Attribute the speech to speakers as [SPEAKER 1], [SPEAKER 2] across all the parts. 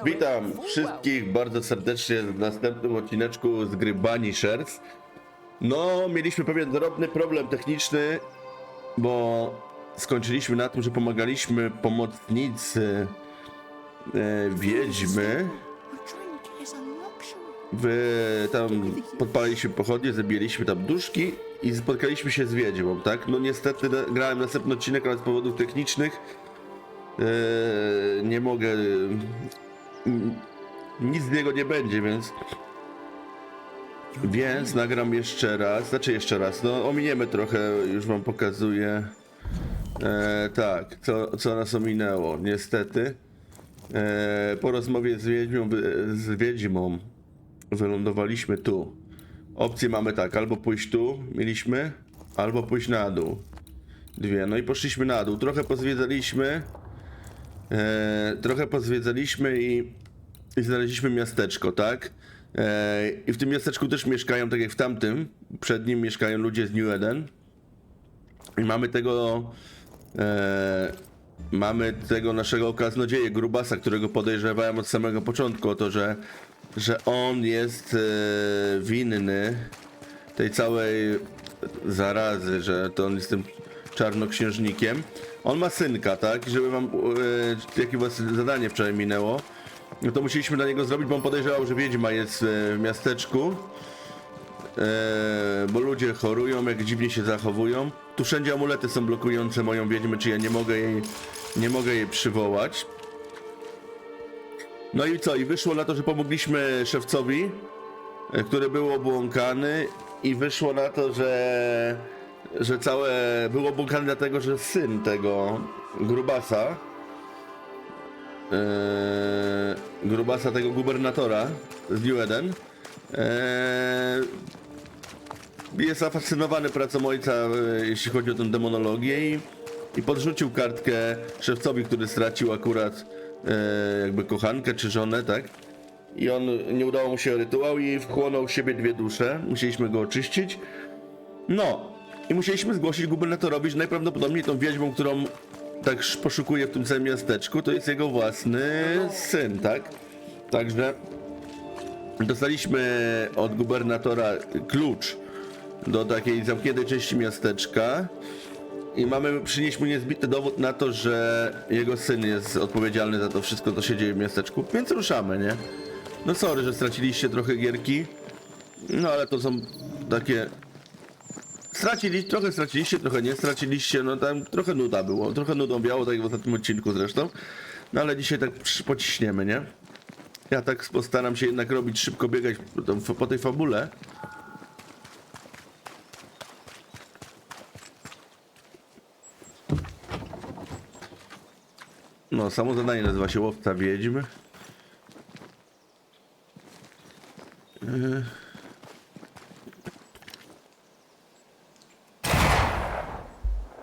[SPEAKER 1] Witam wszystkich bardzo serdecznie w następnym odcineczku z gry Banishers. No, mieliśmy pewien drobny problem techniczny, bo skończyliśmy na tym, że pomagaliśmy pomocnicy wiedźmy. Tam podpaliliśmy pochodnie, zabijaliśmy tam duszki i spotkaliśmy się z wiedźmą, tak? No niestety grałem następny odcinek, ale z powodów technicznych nie mogę, nic z niego nie będzie, więc nagram jeszcze raz, no ominiemy trochę, już wam pokazuję, tak, co nas ominęło, niestety. Po rozmowie z wiedźmą wylądowaliśmy tu. Opcje mamy tak, albo pójść tu, mieliśmy, albo pójść na dół. Dwie, no i poszliśmy na dół, trochę pozwiedzaliśmy i znaleźliśmy miasteczko, tak? I w tym miasteczku też mieszkają, tak jak w tamtym, przed nim mieszkają ludzie z New Eden. I mamy tego naszego kaznodzieję, grubasa, którego podejrzewałem od samego początku o to, że on jest winny tej całej zarazy, że to on jest tym czarnoksiężnikiem. On ma synka, tak? I żeby wam jakie was zadanie wczoraj minęło, no to musieliśmy dla niego zrobić, bo on podejrzewał, że wiedźma jest w miasteczku, bo ludzie chorują, jak dziwnie się zachowują. Tu wszędzie amulety są blokujące moją wiedźmę, czy ja nie mogę jej przywołać. No i co? I wyszło na to, że pomogliśmy szewcowi, który był obłąkany, i wyszło na to, że całe było obłąkane dlatego, że syn tego grubasa tego gubernatora z New Eden jest zafascynowany pracą ojca, jeśli chodzi o tę demonologię, i podrzucił kartkę szewcowi, który stracił akurat jakby kochankę czy żonę, tak? I on, nie udało mu się rytuał i wchłonął w siebie dwie dusze. Musieliśmy go oczyścić. No i musieliśmy zgłosić gubernatorowi, że najprawdopodobniej tą wiedźmą, którą tak poszukuje w tym całym miasteczku, to jest jego własny syn, tak? Także dostaliśmy od gubernatora klucz do takiej zamkniętej części miasteczka i przynieśliśmy niezbity dowód na to, że jego syn jest odpowiedzialny za to wszystko, co się dzieje w miasteczku, więc ruszamy, nie? No sorry, że straciliście trochę gierki, no ale to są takie... Trochę straciliście, trochę nie straciliście, no tam trochę nuda było, trochę nudą biało, tak jak w ostatnim odcinku zresztą. No ale dzisiaj tak pociśniemy, nie? Ja tak postaram się jednak robić, szybko biegać po tej fabule. No, samo zadanie nazywa się Łowca Wiedźm.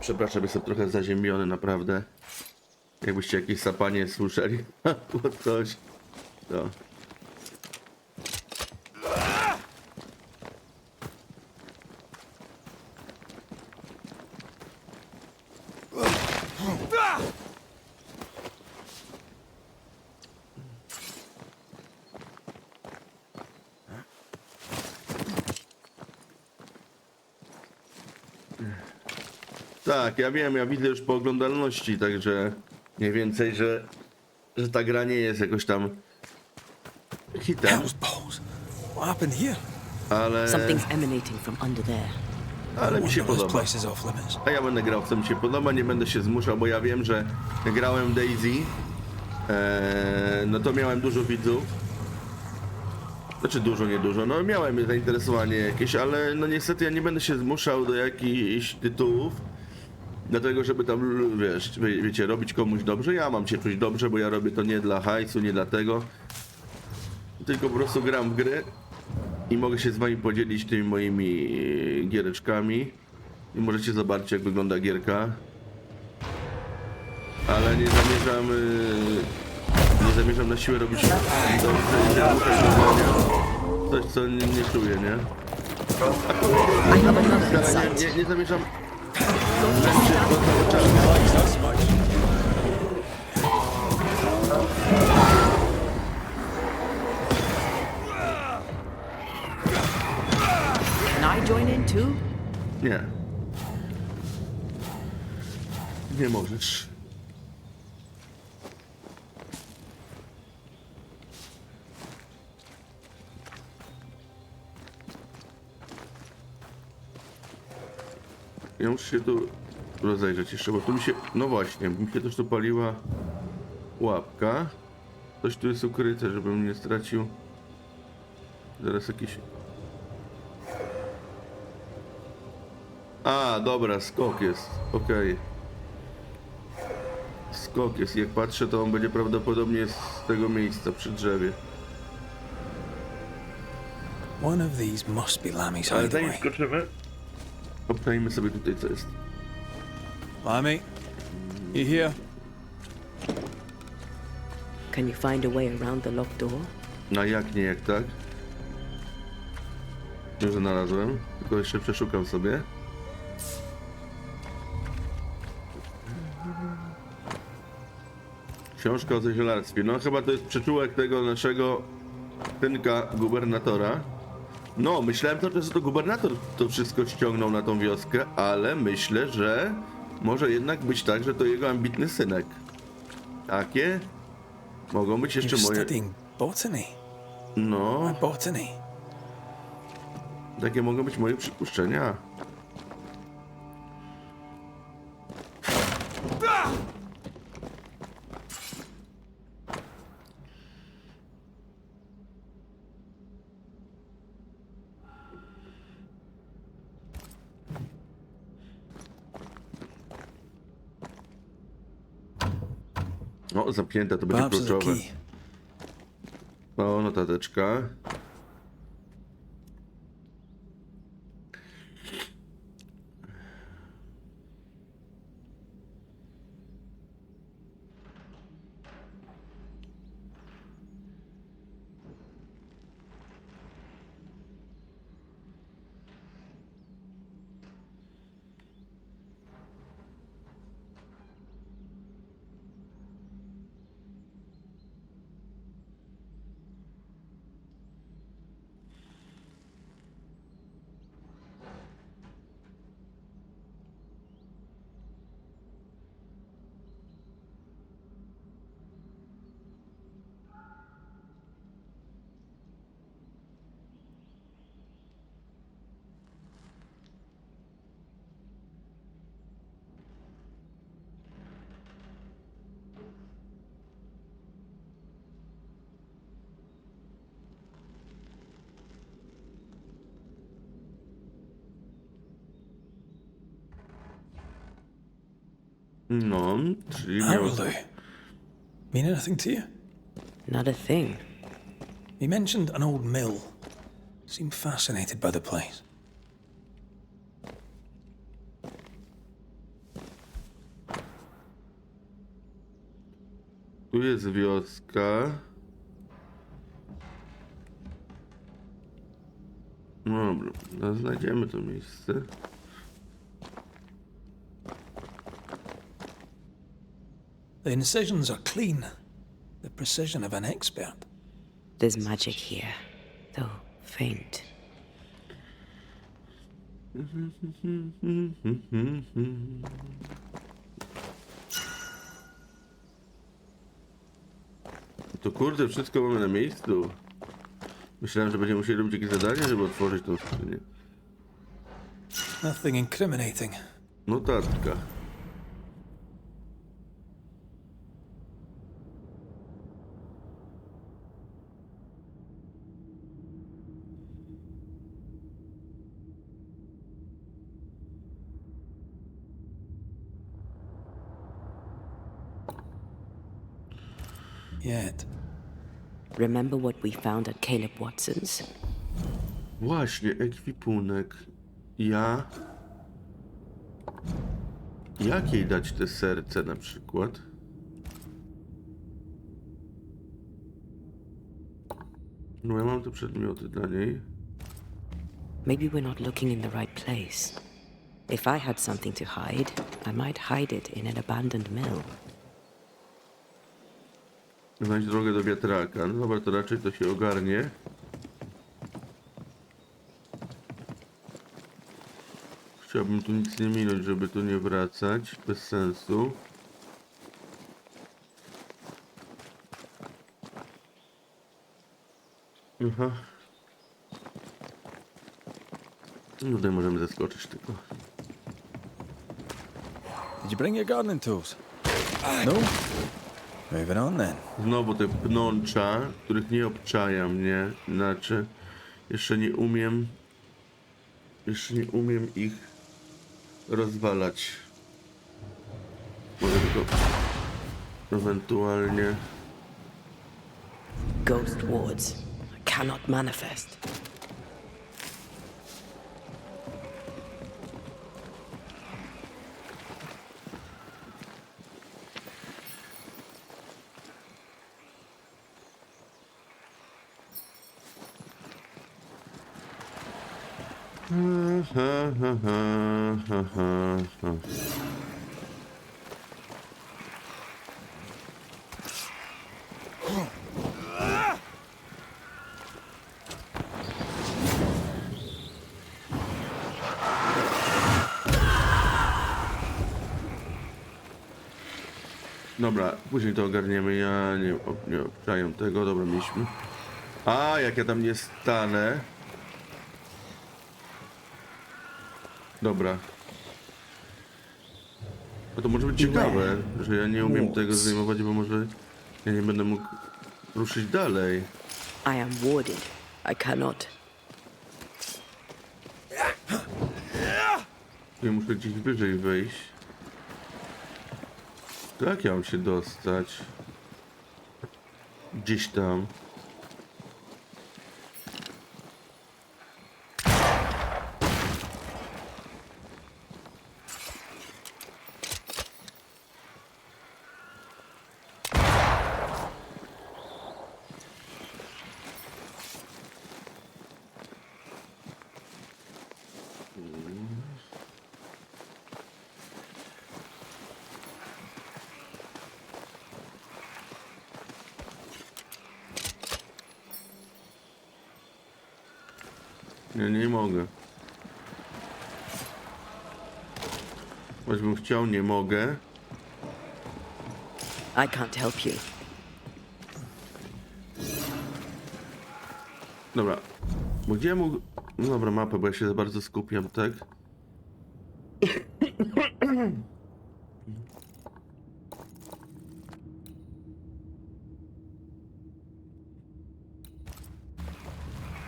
[SPEAKER 1] Przepraszam, jestem trochę zaziębiony, naprawdę. Jakbyście jakieś sapanie słyszeli, albo coś, to... Tak, ja wiem, ja widzę już po oglądalności, także mniej więcej, że ta gra nie jest jakoś tam hitem, ale mi się podoba. A ja będę grał, co mi się podoba, nie będę się zmuszał, bo ja wiem, że grałem Daisy, no to miałem dużo widzów. Znaczy dużo, nie dużo, no miałem zainteresowanie jakieś, ale no niestety ja nie będę się zmuszał do jakichś tytułów. Dlatego, żeby tam, wiecie, robić komuś dobrze. Ja mam się czuć dobrze, bo ja robię to nie dla hajsu, nie dla tego. Tylko po prostu gram w gry i mogę się z wami podzielić tymi moimi giereczkami. I możecie zobaczyć, jak wygląda gierka. Ale nie zamierzam na siłę robić coś, co nie czuję, nie? Nie zamierzam
[SPEAKER 2] too?
[SPEAKER 1] Nie. Nie możesz. Ja muszę się tu rozejrzeć jeszcze, bo tu mi się... No właśnie, mi się też tu paliła łapka. Coś tu jest ukryte, żebym nie stracił. Zaraz jakiś... A, dobra, skok jest. Okej. Skok jest. Jak patrzę, to on będzie prawdopodobnie z tego miejsca przy drzewie.
[SPEAKER 3] One of these must be Lammy's
[SPEAKER 1] Ale zanim
[SPEAKER 3] hideaway.
[SPEAKER 1] skoczymy, obczajmy sobie tutaj, co jest.
[SPEAKER 3] Lammy, you here?
[SPEAKER 2] Can you find a way around the locked door?
[SPEAKER 1] No jak nie, jak tak? Już znalazłem, tylko jeszcze przeszukam sobie. Książka o zielarstwie. No chyba to jest przyczółek tego naszego synka gubernatora. No, myślałem to, że to gubernator to wszystko ściągnął na tą wioskę, ale myślę, że może jednak być tak, że to jego ambitny synek. Takie mogą być jeszcze
[SPEAKER 3] You're
[SPEAKER 1] moje...
[SPEAKER 3] studying botany.
[SPEAKER 1] No,
[SPEAKER 3] Botany.
[SPEAKER 1] takie mogą być moje przypuszczenia. O, zamknięte, to będzie
[SPEAKER 3] Perhaps there's a
[SPEAKER 1] kluczowe.
[SPEAKER 3] key.
[SPEAKER 1] O, notateczka. No, czyli
[SPEAKER 3] That
[SPEAKER 1] miał...
[SPEAKER 3] will do. Mean anything to you?
[SPEAKER 2] Not a thing.
[SPEAKER 3] He mentioned an old mill. Seemed fascinated by the place.
[SPEAKER 1] Tu jest wioska. Dobra, no znajdziemy to miejsce.
[SPEAKER 3] The incisions are clean. The precision of an expert.
[SPEAKER 2] There's magic here, though faint.
[SPEAKER 1] To kurde, wszystko mamy na miejscu. Myślałem, że będziemy musieli robić jakieś zadanie, żeby otworzyć tą skrzynię.
[SPEAKER 3] Nothing incriminating.
[SPEAKER 1] Notatka.
[SPEAKER 3] Yet.
[SPEAKER 2] Remember what we found at Caleb Watson's?
[SPEAKER 1] Właśnie, ekwipunek. Jak jej dać te serce na przykład? No ja mam te przedmioty dla niej.
[SPEAKER 2] Maybe we're not looking in the right place. If I had something to hide, I might hide it in an abandoned mill.
[SPEAKER 1] Znajdź drogę do wiatraka. No dobra, to raczej to się ogarnie. Chciałbym tu nic nie minąć, żeby tu nie wracać. Bez sensu. Aha. No tutaj możemy zaskoczyć tylko.
[SPEAKER 4] Did you bring your gardening tools? No? Moving on then.
[SPEAKER 1] Znowu te pnącza, których nie obczaja mnie. Znaczy, jeszcze nie umiem ich rozwalać. Mogę tylko ewentualnie...
[SPEAKER 2] Ghost wards. I cannot manifest.
[SPEAKER 1] Dobra, później to ogarniemy. Ja nie obczaję tego. Dobra, mieliśmy. A, jak ja tam nie stanę. Dobra. A to może być ciekawe, że ja nie umiem tego zdejmować, bo może ja nie będę mógł ruszyć dalej.
[SPEAKER 2] I am warded. I cannot.
[SPEAKER 1] Ja muszę gdzieś wyżej wejść. Jak ja mam się dostać? Gdzieś tam. Ja nie mogę. Choćbym chciał, nie mogę.
[SPEAKER 2] I can't help you.
[SPEAKER 1] Dobra. Bo gdzie ja mógł... No dobra, mapę, bo ja się za bardzo skupiam, tak?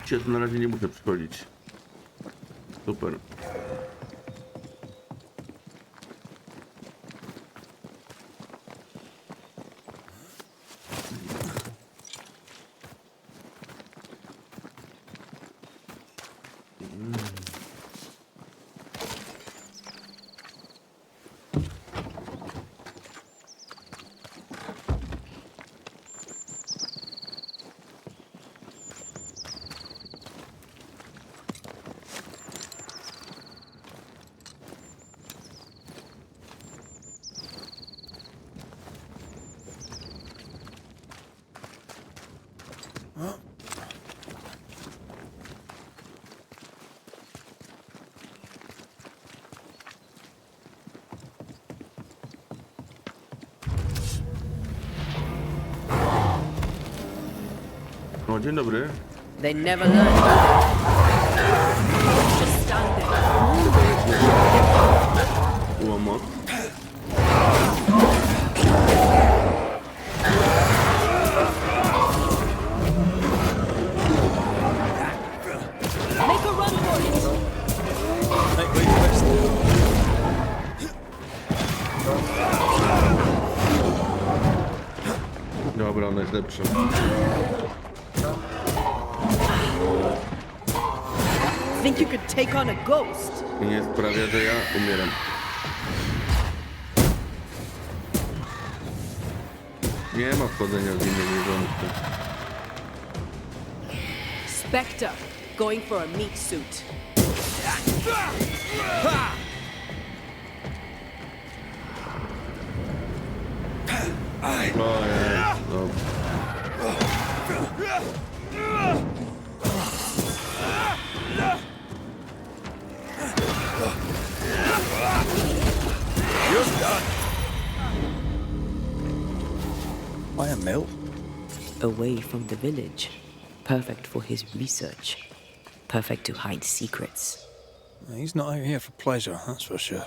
[SPEAKER 1] Cię tu na razie nie muszę przychodzić. Super. O, dzień dobry.
[SPEAKER 2] They never learn. Just stand there.
[SPEAKER 1] Łomot.
[SPEAKER 2] Make a run for it.
[SPEAKER 4] Make way first.
[SPEAKER 1] Dobra, ona jest lepsza.
[SPEAKER 2] Think you could take on a ghost?
[SPEAKER 1] I nie sprawia, że ja umieram. Nie ma wchodzenia w inne zwierzątko.
[SPEAKER 2] Spectre, going for a meat suit.
[SPEAKER 1] Ojej, dobra.
[SPEAKER 3] mill?
[SPEAKER 2] Away from the village. Perfect for his research. Perfect to hide secrets.
[SPEAKER 3] He's not out here for pleasure, that's for sure.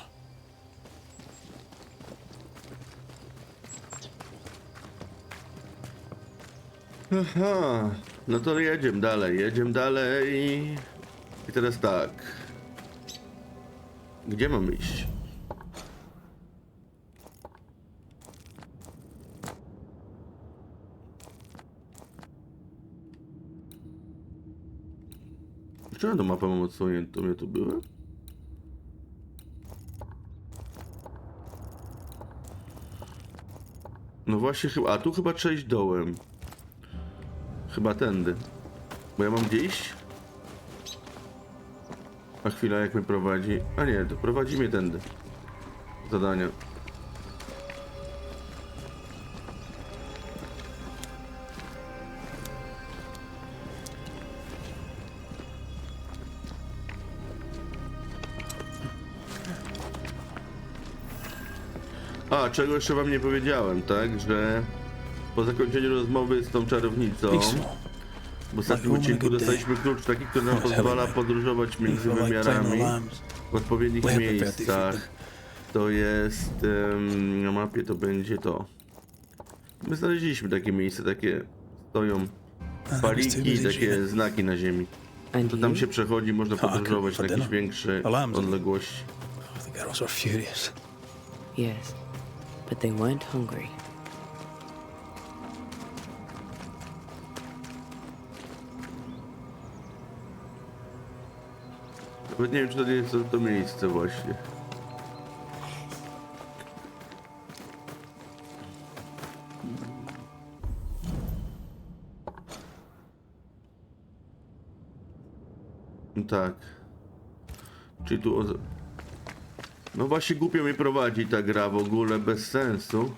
[SPEAKER 1] Aha, no to jedziemy dalej. I teraz tak. Gdzie mam iść? Czy ja tą mapę mam odsłoniętą? Ja tu byłem? No właśnie chyba, a tu chyba trzeba iść dołem. Chyba tędy. Bo ja mam gdzie iść? A chwila, jak mnie prowadzi? A nie, to prowadzi mnie tędy. Zadania. A, czego jeszcze wam nie powiedziałem, tak? Że po zakończeniu rozmowy z tą czarownicą w ostatnim odcinku dostaliśmy klucz taki, który nam pozwala podróżować między wymiarami w odpowiednich miejscach. To jest na mapie to będzie to. My znaleźliśmy takie miejsce, takie stoją paliki, takie znaki na ziemi. To tam się przechodzi, można podróżować na jakieś większe odległości.
[SPEAKER 3] The girls are furious.
[SPEAKER 2] Yes, but they weren't hungry.
[SPEAKER 1] Nawet nie wiem, czy to nie jest to miejsce właśnie. Tak. Czyli tu... No właśnie głupio mnie prowadzi ta gra w ogóle, bez sensu.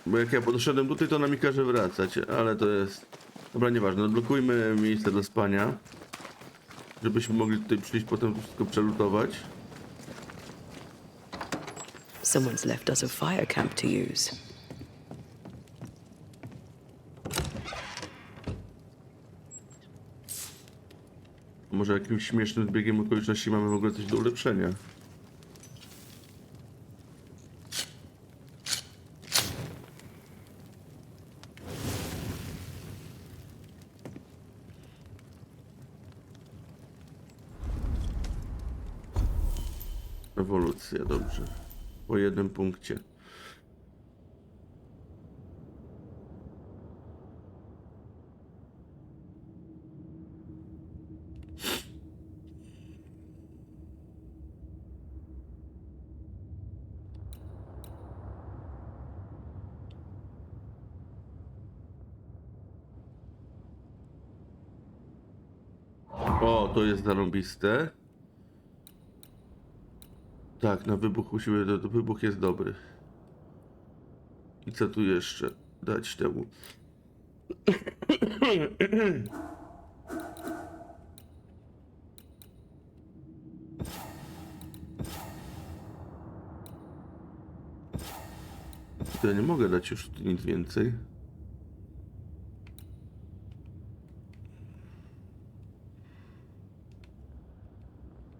[SPEAKER 1] Bo jak ja podszedłem tutaj, to ona mi każe wracać, ale to jest... Dobra, nieważne, odblokujmy miejsce do spania. Żebyśmy mogli tutaj przyjść, potem wszystko przelutować.
[SPEAKER 2] Someone's left us a fire camp to use.
[SPEAKER 1] Może jakimś śmiesznym zbiegiem okoliczności mamy w ogóle coś do ulepszenia. Ewolucja, dobrze. Po jednym punkcie. O, to jest zarąbiste. Tak, na wybuch musimy, to wybuch jest dobry. I co tu jeszcze dać temu? To ja nie mogę dać już nic więcej.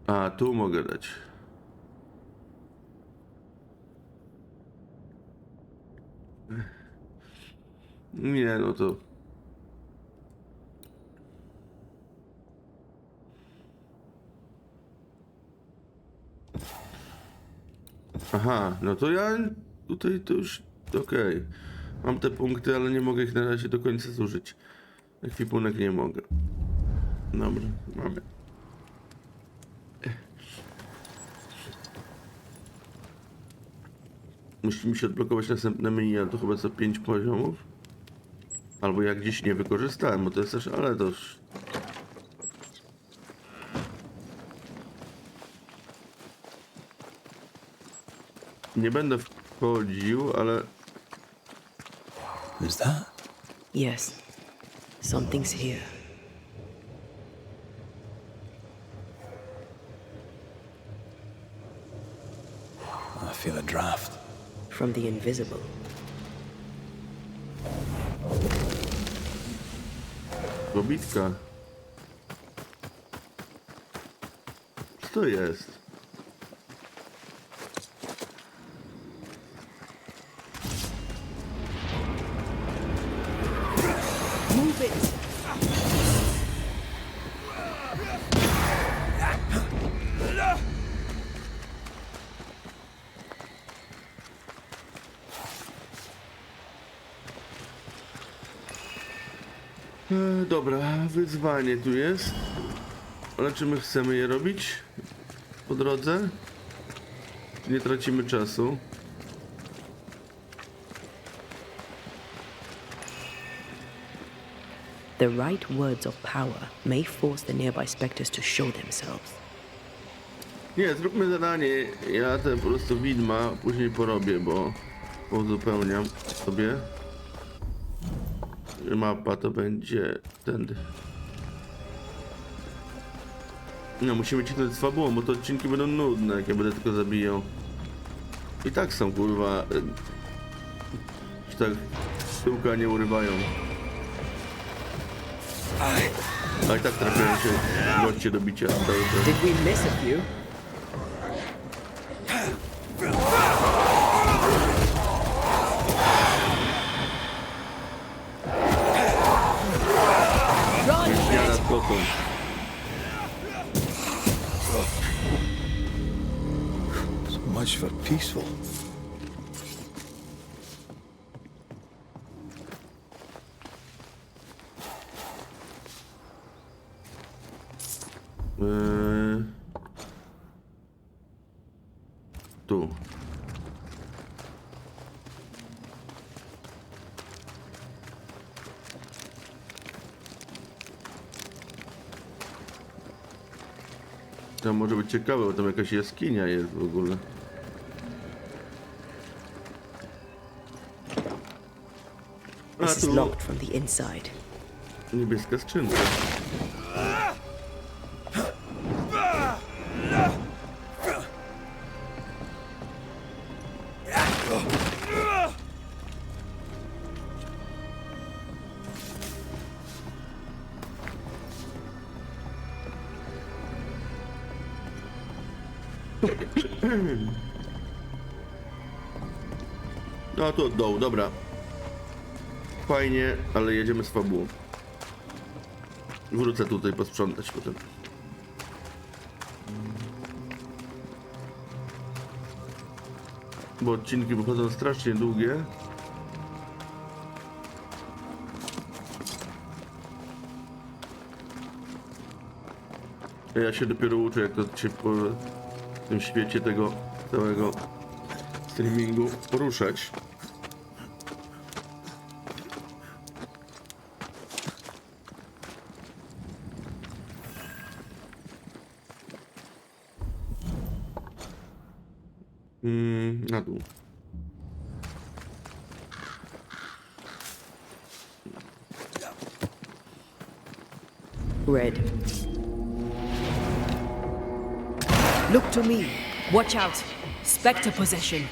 [SPEAKER 1] A, tu mogę dać. Nie, no to... Aha, no to ja tutaj to już... Okej. Mam te punkty, ale nie mogę ich na razie do końca zużyć. Ekwipunek nie mogę. Dobra, mamy. Musimy się odblokować następne menu, ale to chyba co 5 poziomów. Albo jak gdzieś nie wykorzystałem, bo to jest też, ale to już... Nie będę wchodził, ale...
[SPEAKER 3] Who's that?
[SPEAKER 2] Yes, something's here.
[SPEAKER 3] I feel a draft.
[SPEAKER 2] from the invisible.
[SPEAKER 1] Gobitka. Co to jest?
[SPEAKER 2] Move it!
[SPEAKER 1] Dobra, wyzwanie tu jest. Ale czy my chcemy je robić po drodze? Nie tracimy czasu.
[SPEAKER 2] The right words of power may force the nearby specters to show themselves.
[SPEAKER 1] Nie, zróbmy zadanie. Ja te po prostu widma później porobię, bo uzupełniam sobie. Mapa to będzie tędy. No, musimy cisnąć z fabułą, bo to odcinki będą nudne, jak ja będę tylko zabijał. I tak są, kurwa, że tak tyłka nie urywają. A i tak trafiają się goście do bicia.
[SPEAKER 2] Did we miss a few?
[SPEAKER 1] Ja nad kotą.
[SPEAKER 3] So much for peaceful.
[SPEAKER 1] Tu. To może być ciekawe, bo tam jakaś jaskinia jest w ogóle. A
[SPEAKER 2] This is
[SPEAKER 1] tu
[SPEAKER 2] locked from the inside.
[SPEAKER 1] niebieska skrzynka. No tu od dołu, dobra. Fajnie, ale jedziemy z fabułą. Wrócę tutaj posprzątać potem. Bo odcinki wychodzą strasznie długie. Ja się dopiero uczę, jak to się po tym świecie tego całego streamingu poruszać. Na dół.
[SPEAKER 2] Red. Look to me.
[SPEAKER 5] Watch out! Spectre possession.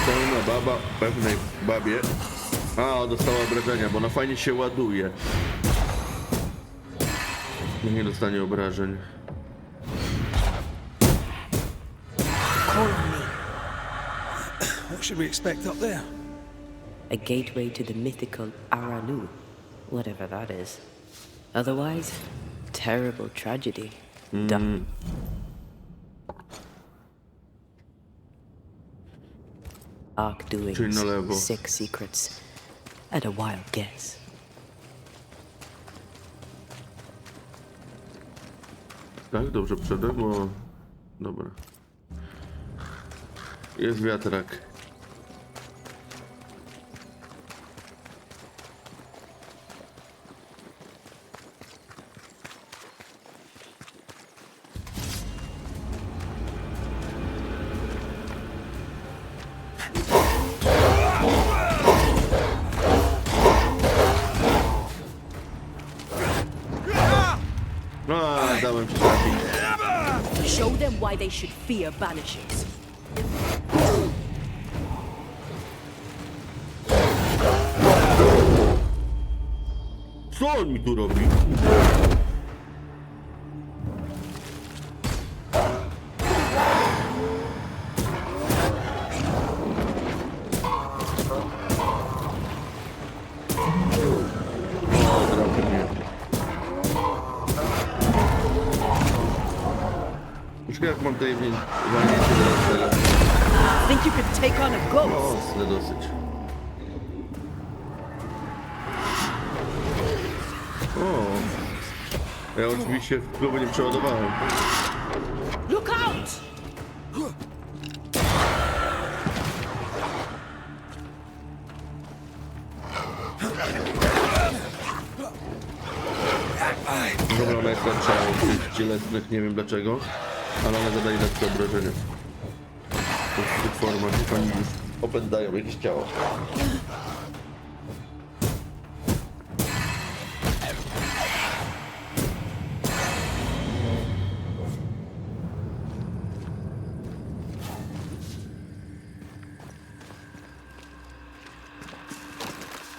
[SPEAKER 1] Pełna baba pewnej babie. A, dostała obrażenia, bo ona fajnie się ładuje. Nie dostanie obrażeń.
[SPEAKER 2] Call on me.
[SPEAKER 3] What should we expect up there?
[SPEAKER 2] A gateway to the mythical Aranu, whatever that is. Otherwise, terrible tragedy. Done. Ark doings,
[SPEAKER 1] Czyli na lewo.
[SPEAKER 2] sick secrets, at a wild guess.
[SPEAKER 1] Tak, dobrze przedem, bo... Dobra. Jest wiatrak. dałem ci trafić.
[SPEAKER 5] Show them why they should fear Banishers.
[SPEAKER 1] Co on mi tu robi? Jak mam tutaj walnięcie teraz tego?
[SPEAKER 5] Think you could take on a ghost?
[SPEAKER 1] Mocne dosyć. O! Ja oczywiście w klubu nie przeładowałem.
[SPEAKER 5] Look out!
[SPEAKER 1] Dobra, ona jest lepsza od tych cielesnych, nie wiem dlaczego, ale one zadaje lepsze obrażenia. W tych formach oni już opędają jakieś ciało.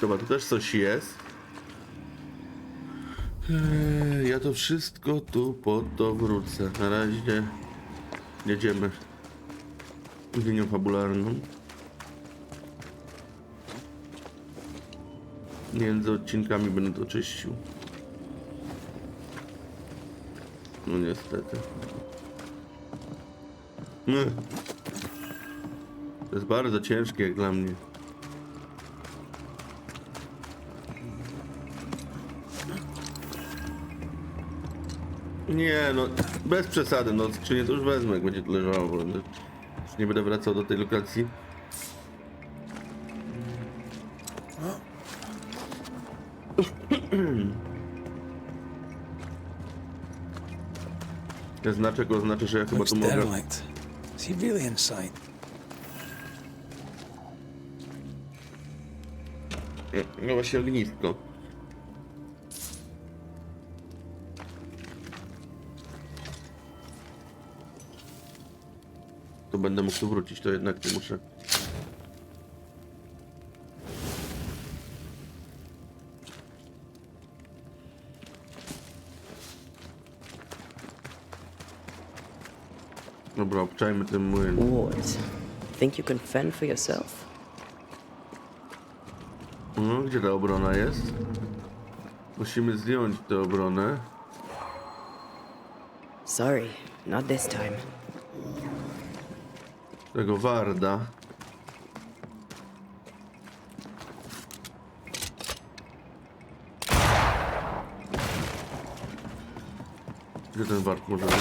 [SPEAKER 1] Chyba tu też coś jest. Ja to wszystko tu po to wrócę. Na razie jedziemy linią fabularną. Między odcinkami będę to czyścił. No niestety. To jest bardzo ciężkie jak dla mnie. Nie no, bez przesady, no skrzynię to już wezmę, jak będzie to leżało, bo już nie będę wracał do tej lokacji. Ten znaczek oznacza, że ja chyba
[SPEAKER 3] Looks
[SPEAKER 1] tu mogę...
[SPEAKER 3] derelict. Is he really inside?
[SPEAKER 1] No właśnie ognisko. To będę mógł tu wrócić, to jednak nie muszę. Dobra, obczajmy ten młyn.
[SPEAKER 2] What? Think you can fend for yourself?
[SPEAKER 1] No, gdzie ta obrona jest? Musimy zdjąć tę obronę.
[SPEAKER 2] Sorry, not this time.
[SPEAKER 1] Tego warda. Gdzie ten wart może być?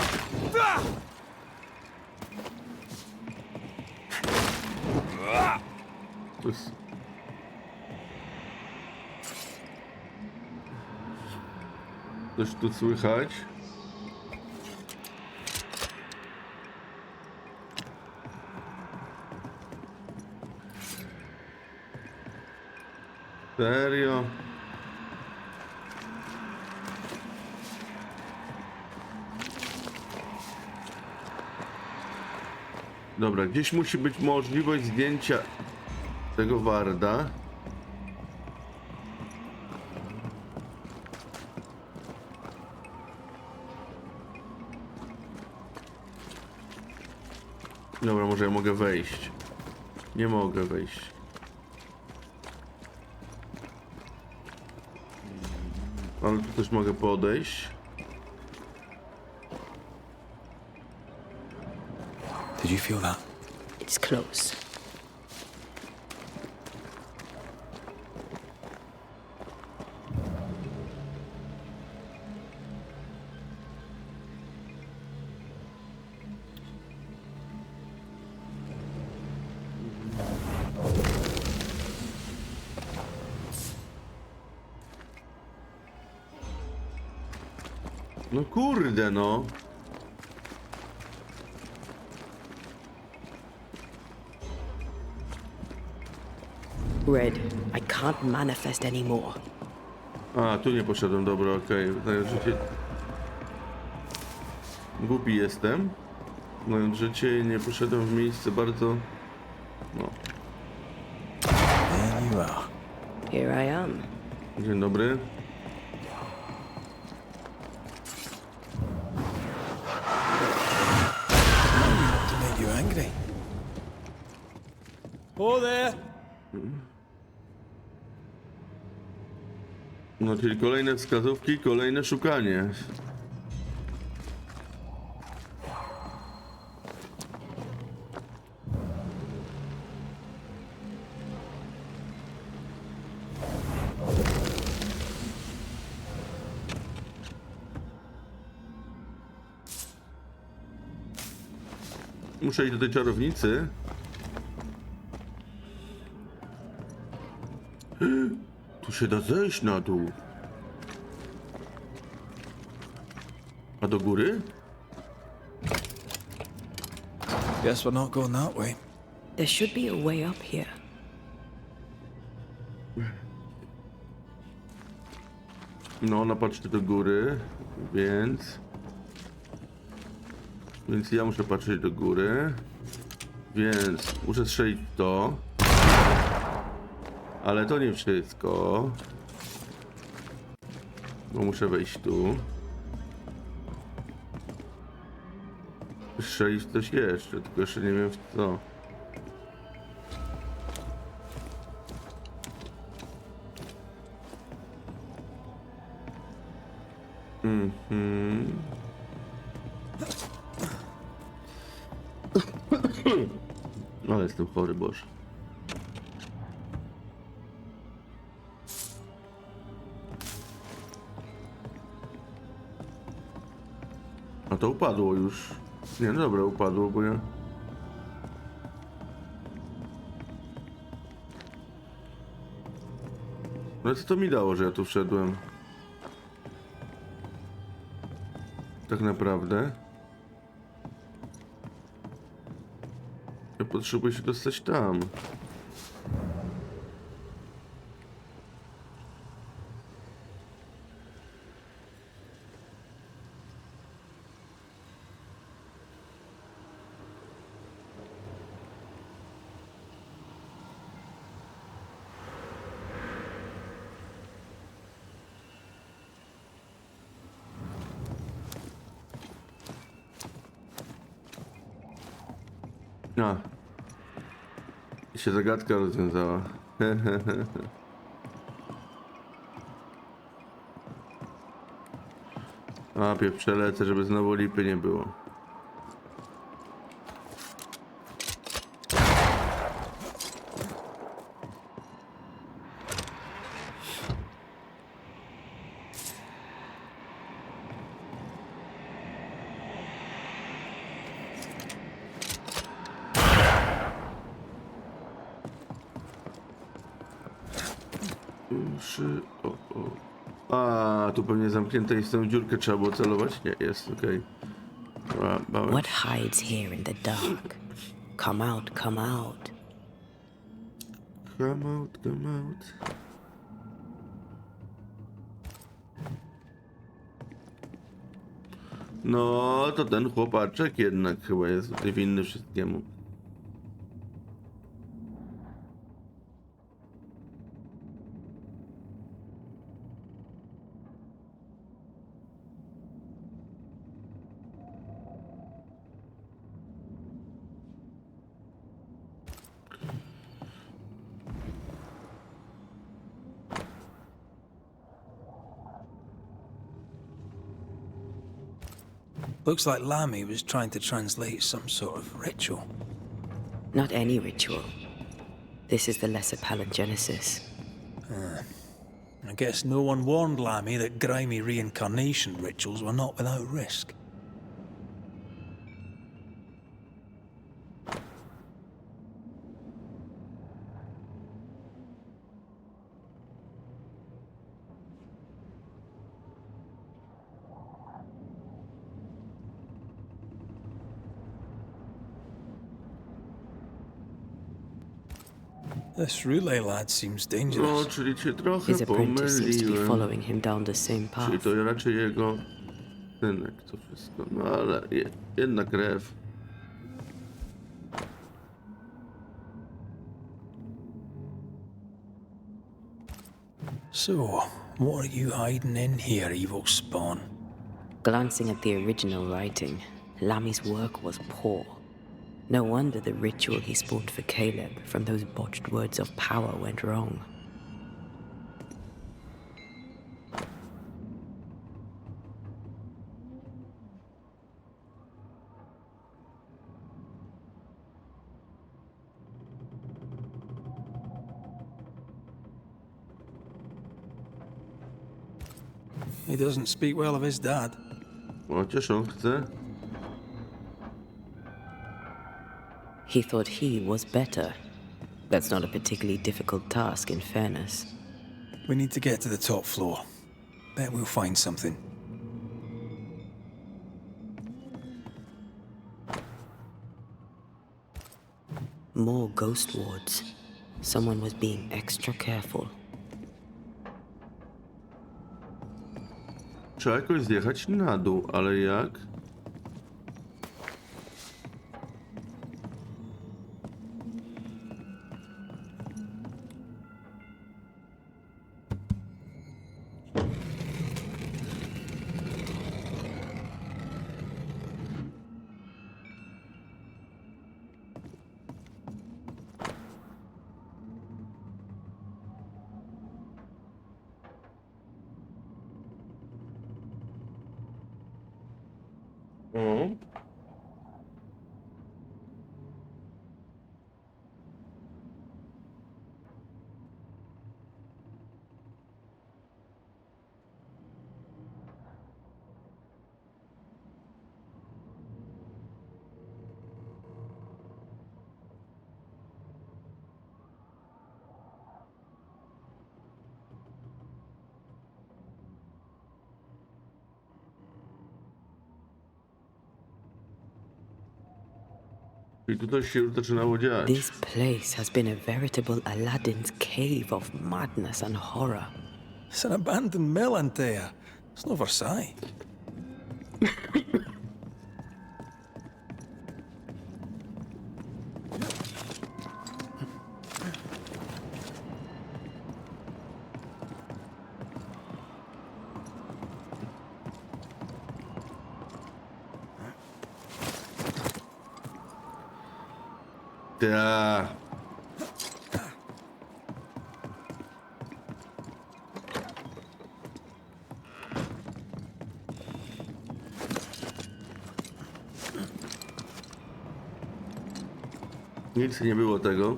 [SPEAKER 1] To jest... Coś tu słychać? Serio? Dobra, gdzieś musi być możliwość zdjęcia tego warda. Dobra, może ja mogę wejść. Nie mogę wejść. Ale tu też mogę podejść.
[SPEAKER 3] Did you feel that?
[SPEAKER 2] It's close.
[SPEAKER 1] No kurde no.
[SPEAKER 2] Red, I can't manifest anymore.
[SPEAKER 1] A, tu nie poszedłem, dobra, okej. Głupi jestem. Mając życie nie poszedłem w miejsce bardzo... No.
[SPEAKER 4] There you are.
[SPEAKER 2] Here I am.
[SPEAKER 1] Dzień dobry.
[SPEAKER 3] To make you angry. Oh there!
[SPEAKER 1] No czyli kolejne wskazówki, kolejne szukanie. Muszę iść do tej czarownicy. Tu się da zejść na dół. A do góry?
[SPEAKER 3] Guess we're not going that way.
[SPEAKER 2] There should be a way up here.
[SPEAKER 1] No, ona patrzy do góry, więc ja muszę patrzeć do góry, więc muszę strzelić to, ale to nie wszystko, bo muszę wejść tu, strzelić coś jeszcze, tylko jeszcze nie wiem w co. Ale jestem chory, Boże. A to upadło już. Nie, no dobra, upadło, bo ja... No co to mi dało, że ja tu wszedłem? Tak naprawdę. Ja potrzebuję się dostać tam. A. I się zagadka rozwiązała. A, pierw przelecę, żeby znowu lipy nie było. A, tu pewnie zamknięte jest tą dziurkę, trzeba było celować? Nie, jest, okej. Okay.
[SPEAKER 2] What hides here in the dark? Come out, come out.
[SPEAKER 1] Come out, come out. No, to ten chłopaczek jednak chyba jest tutaj winny wszystkiemu.
[SPEAKER 3] Looks like Lamy was trying to translate some sort of ritual.
[SPEAKER 2] Not any ritual. This is the lesser palingenesis.
[SPEAKER 3] I guess no one warned Lamy that grimy reincarnation rituals were not without risk. This relay lad seems
[SPEAKER 1] No,
[SPEAKER 3] dangerous.
[SPEAKER 1] czyli cię trochę
[SPEAKER 2] His apprentice seems to be
[SPEAKER 1] pomyliłem.
[SPEAKER 2] following him down the same
[SPEAKER 1] Czyli
[SPEAKER 2] path.
[SPEAKER 1] to raczej jego pojedynek, to wszystko. No ale jedna krew.
[SPEAKER 3] So, what are you hiding in here, evil spawn?
[SPEAKER 2] Glancing at the original writing, Lami's work was poor. No wonder the ritual he spawned for Caleb from those botched words of power went wrong.
[SPEAKER 3] He doesn't speak well of his dad.
[SPEAKER 1] Chociaż on chce.
[SPEAKER 2] He thought he was better. That's not a particularly difficult task, in fairness.
[SPEAKER 3] We need to get to the top floor. Bet we'll find something.
[SPEAKER 2] More ghost wards. Someone was being extra careful.
[SPEAKER 1] Trzeba jakoś zjechać na dół, ale jak? O. I tutaj się już zaczynało dziać.
[SPEAKER 2] This place has been a veritable Aladdin's cave of madness and horror.
[SPEAKER 3] It's an abandoned mill, Antea. It's no Versailles.
[SPEAKER 1] Ta. Nic nie było tego.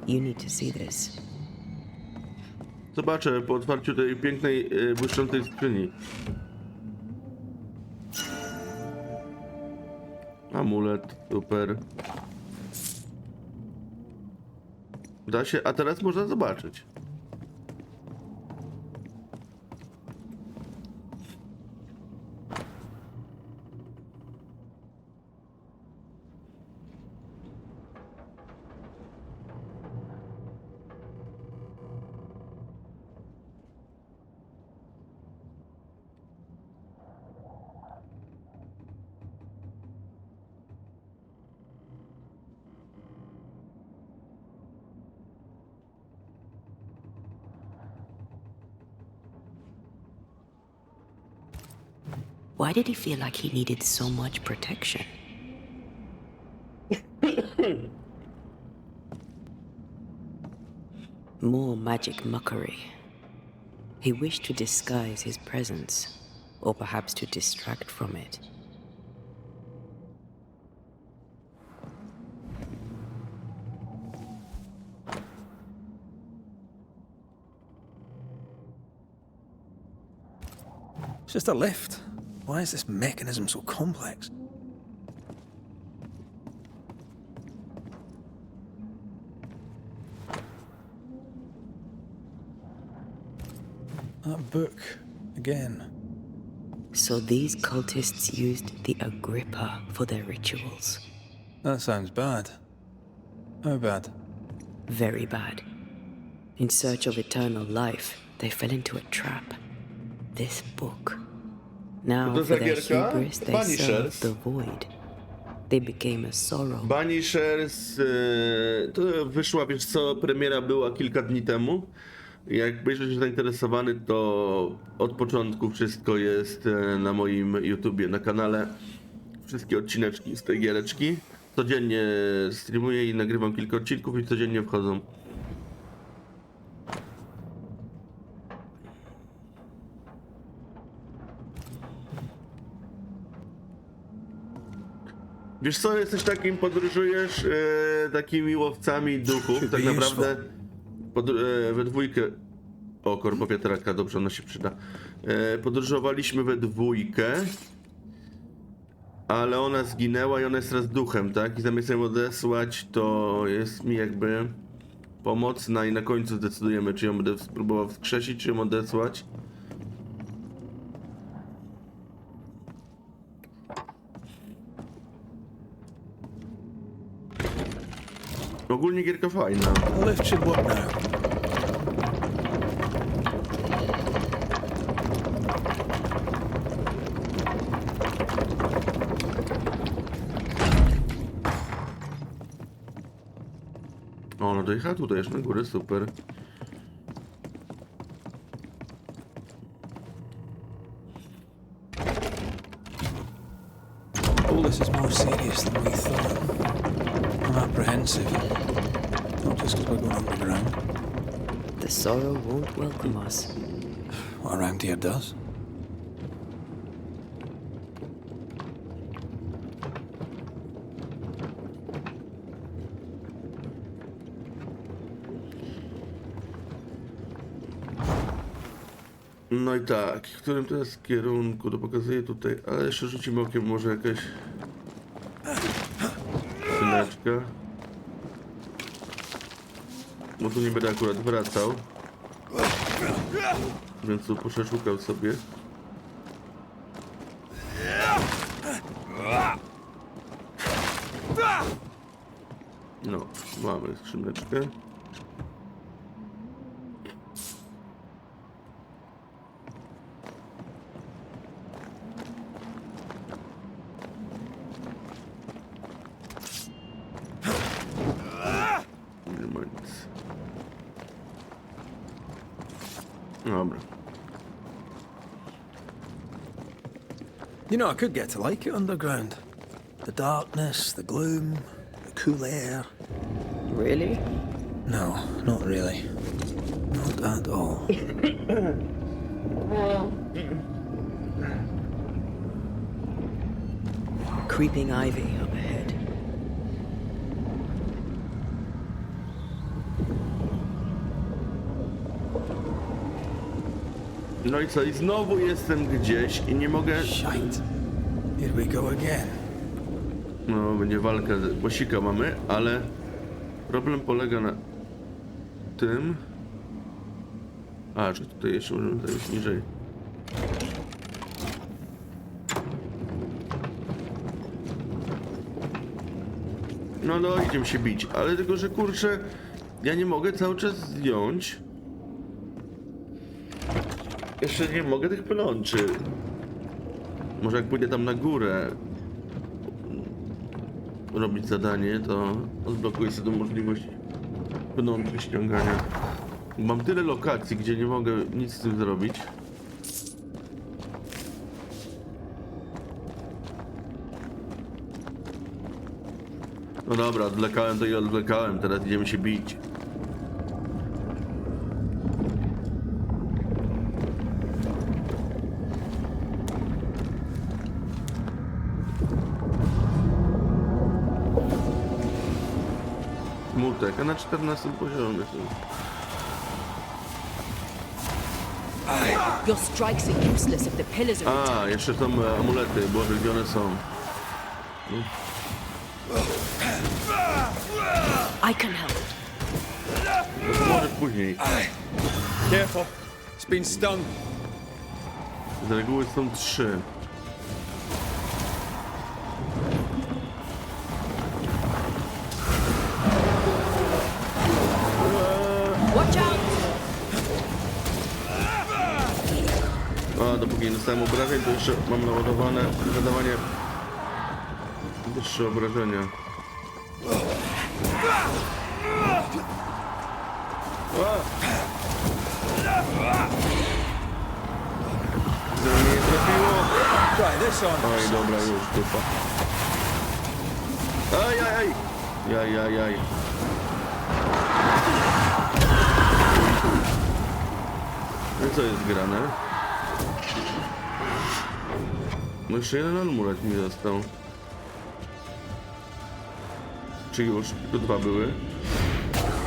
[SPEAKER 2] You need to see this.
[SPEAKER 1] Zobaczę po otwarciu tej pięknej, błyszczącej skrzyni. Amulet, super. Da się, a teraz można zobaczyć.
[SPEAKER 2] Why did he feel like he needed so much protection? More magic mockery. He wished to disguise his presence, or perhaps to distract from it.
[SPEAKER 3] It's just a lift. Why is this mechanism so complex? That book, again.
[SPEAKER 2] So these cultists used the Agrippa for their rituals.
[SPEAKER 3] That sounds bad. How bad?
[SPEAKER 2] Very bad. In search of eternal life, they fell into a trap. This book. Now,
[SPEAKER 1] To
[SPEAKER 2] for their
[SPEAKER 1] gierka?
[SPEAKER 2] hubris, they
[SPEAKER 1] Banishers.
[SPEAKER 2] served the void. They became a sorrow.
[SPEAKER 1] Banishers to wyszła, wiesz co, premiera była kilka dni temu. Jak będziesz zainteresowany, to od początku wszystko jest na moim YouTubie, na kanale. Wszystkie odcineczki z tej giereczki. Codziennie streamuję i nagrywam kilka odcinków i codziennie wchodzą. Wiesz co, jesteś takim, podróżujesz takimi łowcami duchów, tak naprawdę we dwójkę... O, korpo wiatraka, dobrze, ona się przyda. Podróżowaliśmy we dwójkę, ale ona zginęła i ona jest teraz duchem, tak? I zamiast ją odesłać, to jest mi jakby pomocna i na końcu zdecydujemy, czy ją będę spróbował wskrzesić, czy ją odesłać. Ogólnie gierka fajna.
[SPEAKER 3] The lift should work now.
[SPEAKER 1] O, no dojechała tutaj aż na górę, super.
[SPEAKER 3] All this is more serious than we thought. I'm apprehensive. Not just because we're going underground.
[SPEAKER 2] The sorrow won't welcome us.
[SPEAKER 3] What around here does.
[SPEAKER 1] No i tak, w którym to jest kierunku, to pokazuję tutaj, ale jeszcze rzucimy okiem może jakaś skrzyneczka. Bo tu nie będę akurat wracał. Więc tu przeszukał sobie. No, mamy skrzyneczkę. Nie ma nic. Dobra.
[SPEAKER 3] You know, I could get to like it underground. The darkness, the gloom, the cool air.
[SPEAKER 2] Really?
[SPEAKER 3] No, not really. Not at all.
[SPEAKER 2] Creeping ivy up ahead.
[SPEAKER 1] No i co? I znowu jestem gdzieś i nie mogę...
[SPEAKER 3] Shite. Here we go again.
[SPEAKER 1] No, będzie walka, bosika mamy, ale problem polega na tym... A, że tutaj jeszcze możemy zejść niżej. No, idziemy się bić, ale tylko, że kurczę, ja nie mogę cały czas zdjąć. Jeszcze nie mogę tych pnączy. Może jak pójdę tam na górę robić zadanie, to odblokuję sobie możliwość pnączy ściągania. Mam tyle lokacji, gdzie nie mogę nic z tym zrobić. No dobra, odwlekałem to i odwlekałem, teraz idziemy się bić. Mutek, a na 14 poziomie.
[SPEAKER 5] Your strikes are useless if the pillars are
[SPEAKER 1] A, jeszcze są amulety, Boże, gdzie one są?
[SPEAKER 5] I can help.
[SPEAKER 1] To może później.
[SPEAKER 4] Careful. It's been stung.
[SPEAKER 1] Z reguły są 3. A, dopóki nie dostałem obrażeń, to jeszcze mam naładowane zadawanie wyższe obrażenia. Nie trafiło.
[SPEAKER 4] Try this on.
[SPEAKER 1] Oj, dobra, już, dupa. Aj. Jaj. No i co jest grane? No jeszcze jeden amulet mi został. Czy już? Tu dwa były.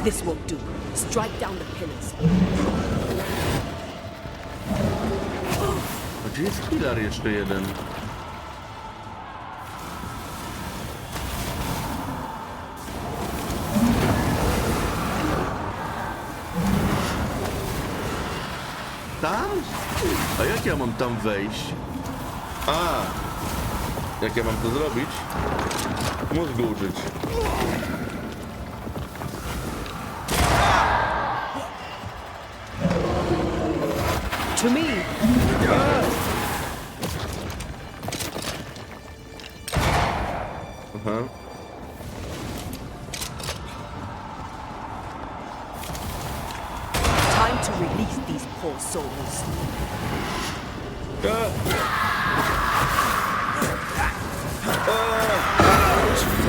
[SPEAKER 5] This won't do. Strike down the pillars.
[SPEAKER 1] A gdzie jest pilar jeszcze jeden? Tam? A jak ja mam tam wejść? A! Jak ja mam to zrobić? Mózgu użyć.
[SPEAKER 5] To me.
[SPEAKER 1] Aha.
[SPEAKER 5] Time to release these poor souls.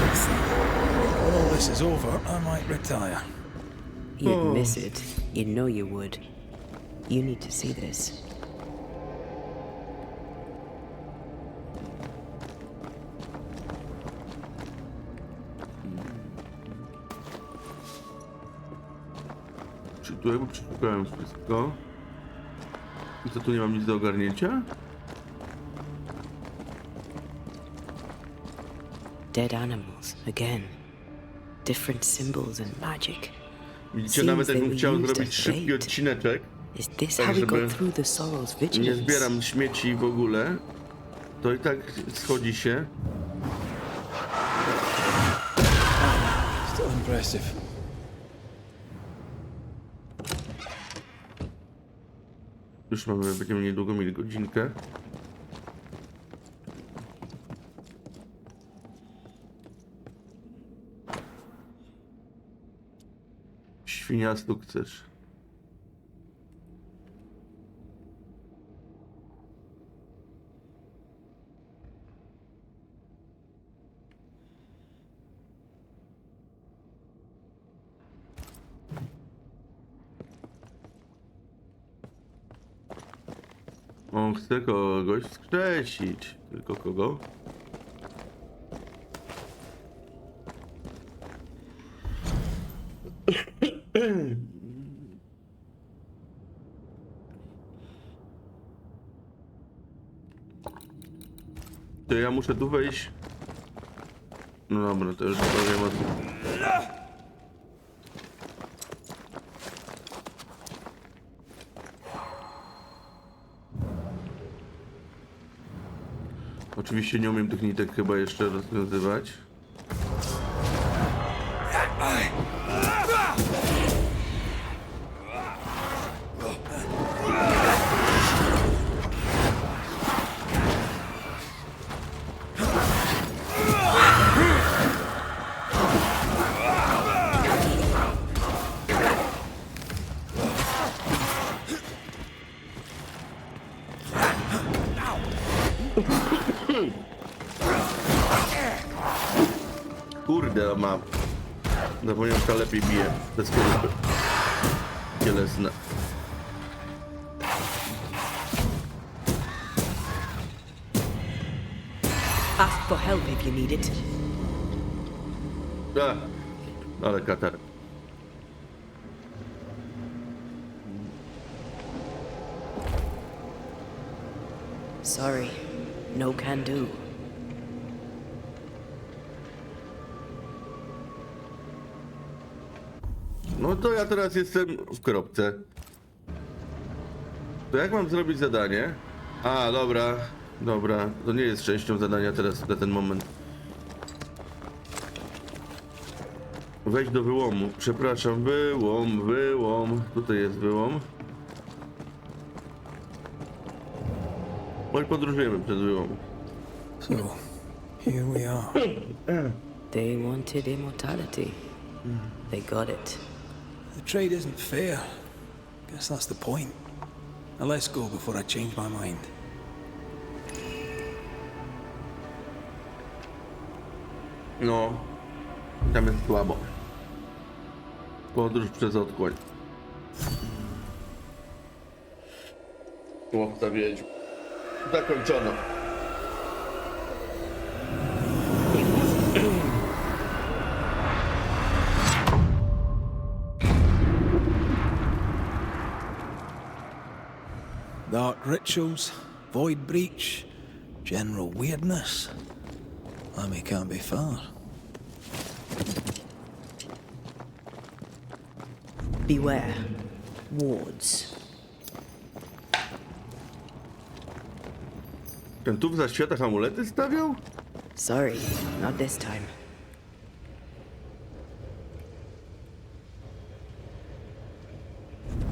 [SPEAKER 3] When all this is over, I might retire.
[SPEAKER 2] You'd miss it. You know you would. You need to see this.
[SPEAKER 1] Czy tu jakby przeszukałem wszystko? I co, tu nie mam nic do ogarnięcia?
[SPEAKER 2] Dead animals, again. Different symbols and magic.
[SPEAKER 1] Widzicie, nawet
[SPEAKER 2] Seems
[SPEAKER 1] jakbym
[SPEAKER 2] they
[SPEAKER 1] chciał
[SPEAKER 2] were used
[SPEAKER 1] zrobić
[SPEAKER 2] as
[SPEAKER 1] szybki
[SPEAKER 2] bait.
[SPEAKER 1] odcineczek,
[SPEAKER 2] Is this
[SPEAKER 1] Tak,
[SPEAKER 2] how we
[SPEAKER 1] żeby
[SPEAKER 2] got through the Sorrow's
[SPEAKER 1] nie
[SPEAKER 2] vigilance?
[SPEAKER 1] zbieram śmieci w ogóle, to i tak schodzi się.
[SPEAKER 4] Still impressive.
[SPEAKER 1] Już będziemy niedługo mieli godzinkę. Świniastu chcesz. On chce kogoś skrzesić. Tylko kogo? To ja muszę tu wejść. No dobra, to już powiem o tym. Oczywiście nie umiem tych nitek chyba jeszcze rozwiązywać. Kurde, mam. Zapomniałem, że ta lepiej bije. Bez kurwy. Cielesne.
[SPEAKER 5] Ask for help if you need it.
[SPEAKER 1] A, ale katar.
[SPEAKER 2] Sorry, no can do.
[SPEAKER 1] No to ja teraz jestem w kropce. To jak mam zrobić zadanie? A, dobra. Dobra, to nie jest częścią zadania teraz na ten moment. Wejdź do wyłomu. Przepraszam, wyłom. Tutaj jest wyłom. Chodź podróżujemy przed wyłom.
[SPEAKER 3] So, here we are.
[SPEAKER 2] They wanted immortality. They got it.
[SPEAKER 3] The trade isn't fair. Guess that's the point. Now let's go before I change my mind.
[SPEAKER 1] No, tam jest słabo. Podróż przez otchłań. Łowca wiedźm. Zakończono.
[SPEAKER 3] Dark rituals, void breach, general weirdness. Lammy can't be far.
[SPEAKER 2] Beware. Wards.
[SPEAKER 1] Ten tu w zaświatach amulety stawiał?
[SPEAKER 2] Sorry, not this time.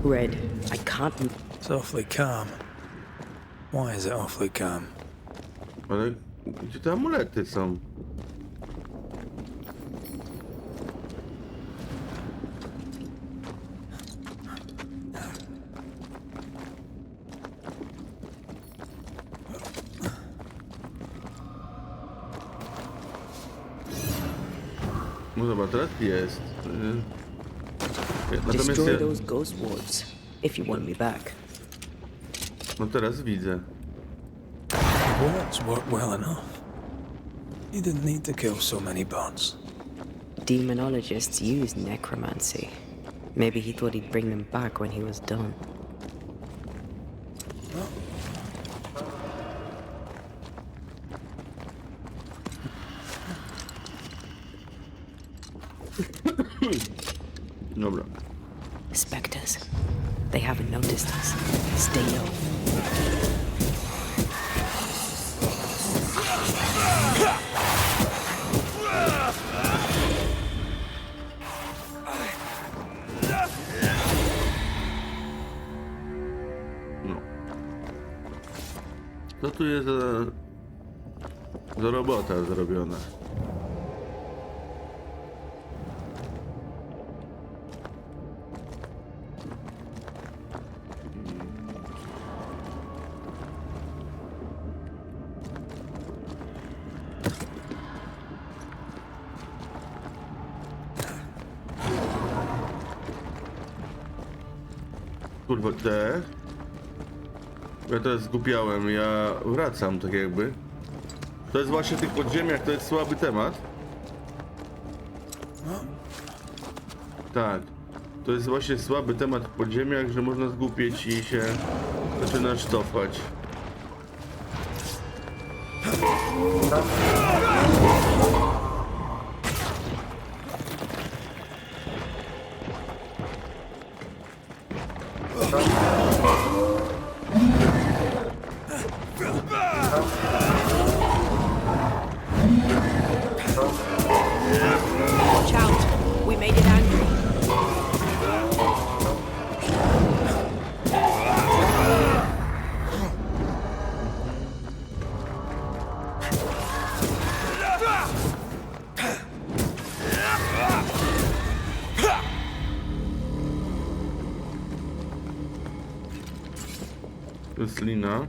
[SPEAKER 2] Red, I can't.
[SPEAKER 3] It's awfully calm. Why is it awfully calm?
[SPEAKER 1] Ale gdzie te amulety są? No zobacz, teraz jest. Natomiast
[SPEAKER 2] Destroy
[SPEAKER 1] ja,
[SPEAKER 2] those ghost wards if you want me back.
[SPEAKER 1] no teraz widzę.
[SPEAKER 3] Words work well enough. You didn't need to kill so many bots.
[SPEAKER 2] Demonologists use necromancy. Maybe he thought he'd bring them back when he was done.
[SPEAKER 1] Dobra.
[SPEAKER 2] Spectres. They haven't noticed us. Stay low.
[SPEAKER 1] No. Co tu jest za robota zrobiona? Kurwa, te? Ja teraz zgubiałem, ja wracam tak jakby. To jest właśnie w tych podziemiach, to jest słaby temat. Tak. To jest właśnie słaby temat w podziemiach, że można zgubić i się zaczyna sztofać.
[SPEAKER 5] Watch out. We made it angry.
[SPEAKER 1] To jest lina.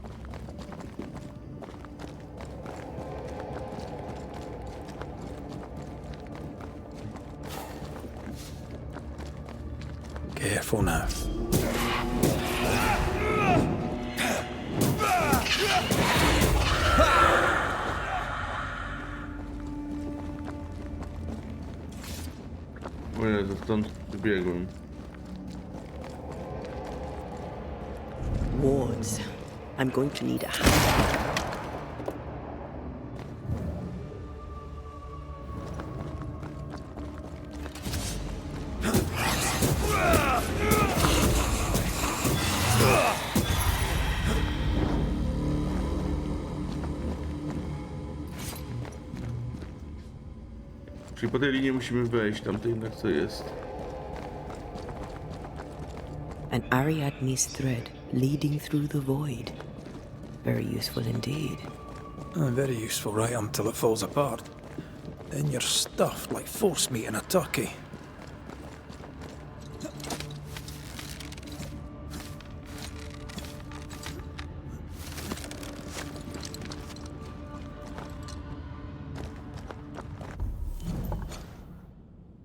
[SPEAKER 3] Careful now.
[SPEAKER 1] O Jezu, stąd biegłem.
[SPEAKER 2] Wards. I'm going to need a hand.
[SPEAKER 1] Czyli po tej linii musimy wejść, tam to jednak co jest.
[SPEAKER 2] An Ariadne's thread leading through the void. Very useful indeed.
[SPEAKER 3] Very useful right until it falls apart. Then you're stuffed like force meat in a turkey.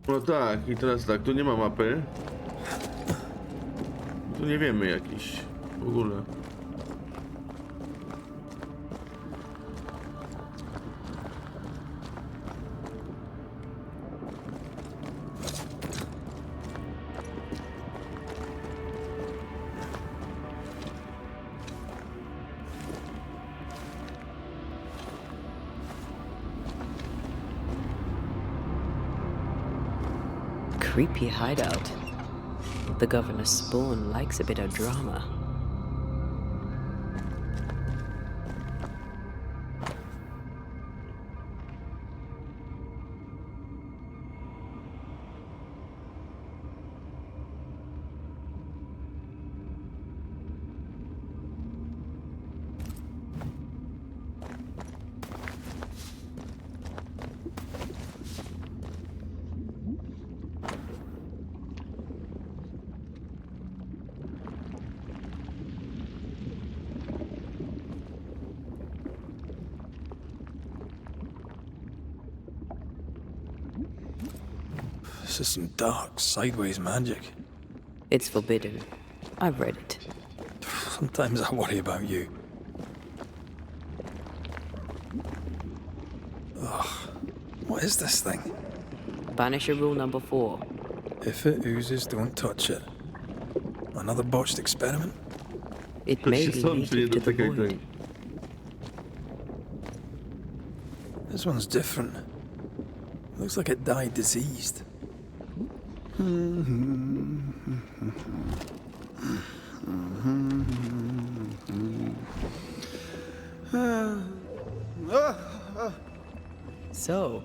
[SPEAKER 1] No tak, i teraz tak, tu nie ma mapy. Tu nie wiemy jakiś w ogóle.
[SPEAKER 2] Creepy hideout. The governor's spawn likes a bit of drama.
[SPEAKER 3] This is some dark, sideways magic.
[SPEAKER 2] It's forbidden. I've read it.
[SPEAKER 3] Sometimes I worry about you. Ugh. What is this thing?
[SPEAKER 2] Banisher rule number 4.
[SPEAKER 3] If it oozes, don't touch it. Another botched experiment?
[SPEAKER 2] It may be
[SPEAKER 1] Stąd nie
[SPEAKER 2] native to the
[SPEAKER 1] dotykaj
[SPEAKER 2] void.
[SPEAKER 1] tego.
[SPEAKER 3] This one's different. Looks like it died diseased.
[SPEAKER 2] So,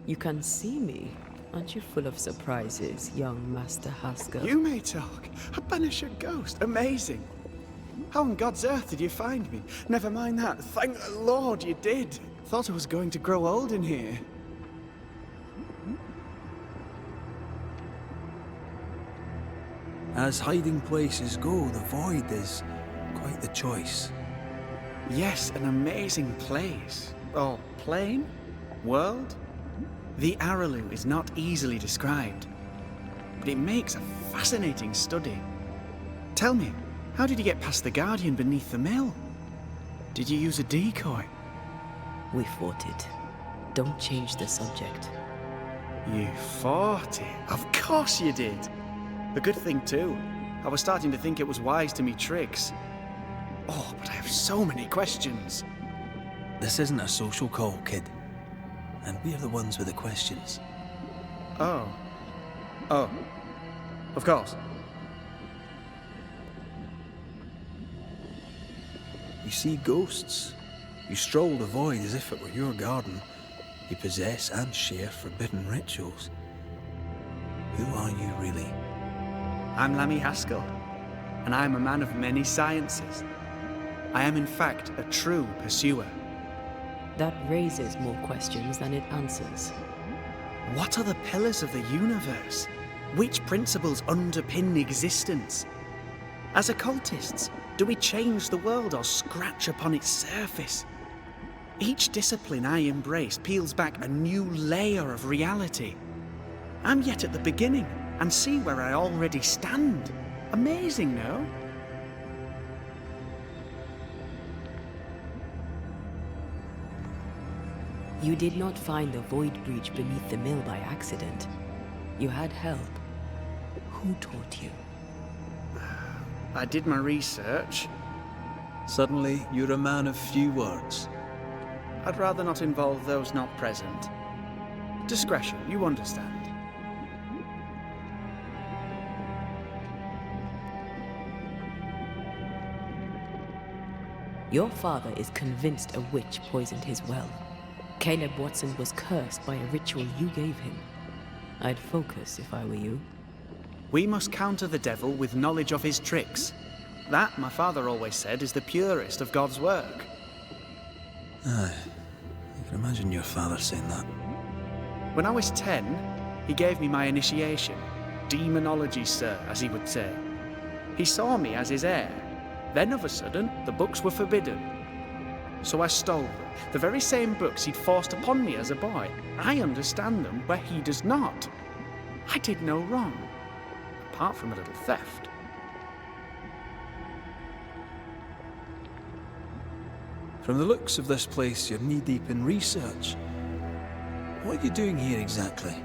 [SPEAKER 2] you can see me. Aren't you full of surprises, young Master Haskell?
[SPEAKER 6] You may talk. A Banisher ghost. Amazing. How on God's earth did you find me? Never mind that. Thank the Lord you did. Thought I was going to grow old in here.
[SPEAKER 3] As hiding places go, the void is quite the choice.
[SPEAKER 6] Yes, an amazing place. Or plane? World? The Araloo is not easily described, but it makes a fascinating study. Tell me, how did you get past the Guardian beneath the mill? Did you use a decoy?
[SPEAKER 2] We fought it. Don't change the subject.
[SPEAKER 6] You fought it? Of course you did. A good thing too. I was starting to think it was wise to me tricks. Oh, but I have so many questions.
[SPEAKER 3] This isn't a social call, kid. And we're the ones with the questions.
[SPEAKER 6] Oh. Oh. Of course.
[SPEAKER 3] You see ghosts. You stroll the void as if it were your garden. You possess and share forbidden rituals. Who are you really?
[SPEAKER 6] I'm Lammy Haskell, and I am a man of many sciences. I am in fact a true pursuer.
[SPEAKER 2] That raises more questions than it answers.
[SPEAKER 6] What are the pillars of the universe? Which principles underpin existence? As occultists, do we change the world or scratch upon its surface? Each discipline I embrace peels back a new layer of reality. I'm yet at the beginning, and see where I already stand. Amazing, no?
[SPEAKER 2] You did not find the void breach beneath the mill by accident. You had help. Who taught you?
[SPEAKER 6] I did my research.
[SPEAKER 3] Suddenly, you're a man of few words.
[SPEAKER 6] I'd rather not involve those not present. Discretion, you understand.
[SPEAKER 2] Your father is convinced a witch poisoned his well. Caleb Watson was cursed by a ritual you gave him. I'd focus if I were you.
[SPEAKER 6] We must counter the devil with knowledge of his tricks. That, my father always said, is the purest of God's work.
[SPEAKER 3] Aye. I can imagine your father saying that.
[SPEAKER 6] When I was 10, he gave me my initiation. Demonology, sir, as he would say. He saw me as his heir. Then, of a sudden, the books were forbidden. So I stole them, the very same books he'd forced upon me as a boy. I understand them where he does not. I did no wrong, apart from a little theft.
[SPEAKER 3] From the looks of this place, you're knee-deep in research. What are you doing here exactly?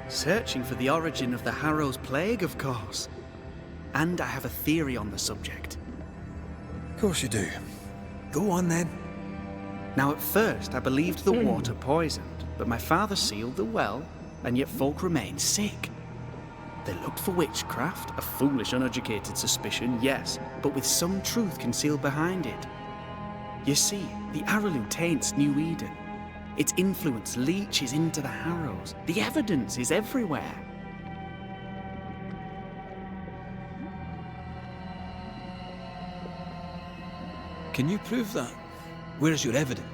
[SPEAKER 6] Searching for the origin of the Harrow's plague, of course. And I have a theory on the subject.
[SPEAKER 3] Of course you do. Go on then.
[SPEAKER 6] Now, at first, I believed the water poisoned, but my father sealed the well, and yet folk remained sick. They looked for witchcraft, a foolish, uneducated suspicion, yes, but with some truth concealed behind it. You see, the Araloo taints New Eden. Its influence leaches into the Harrows. The evidence is everywhere.
[SPEAKER 3] Can you prove that? Where's your evidence?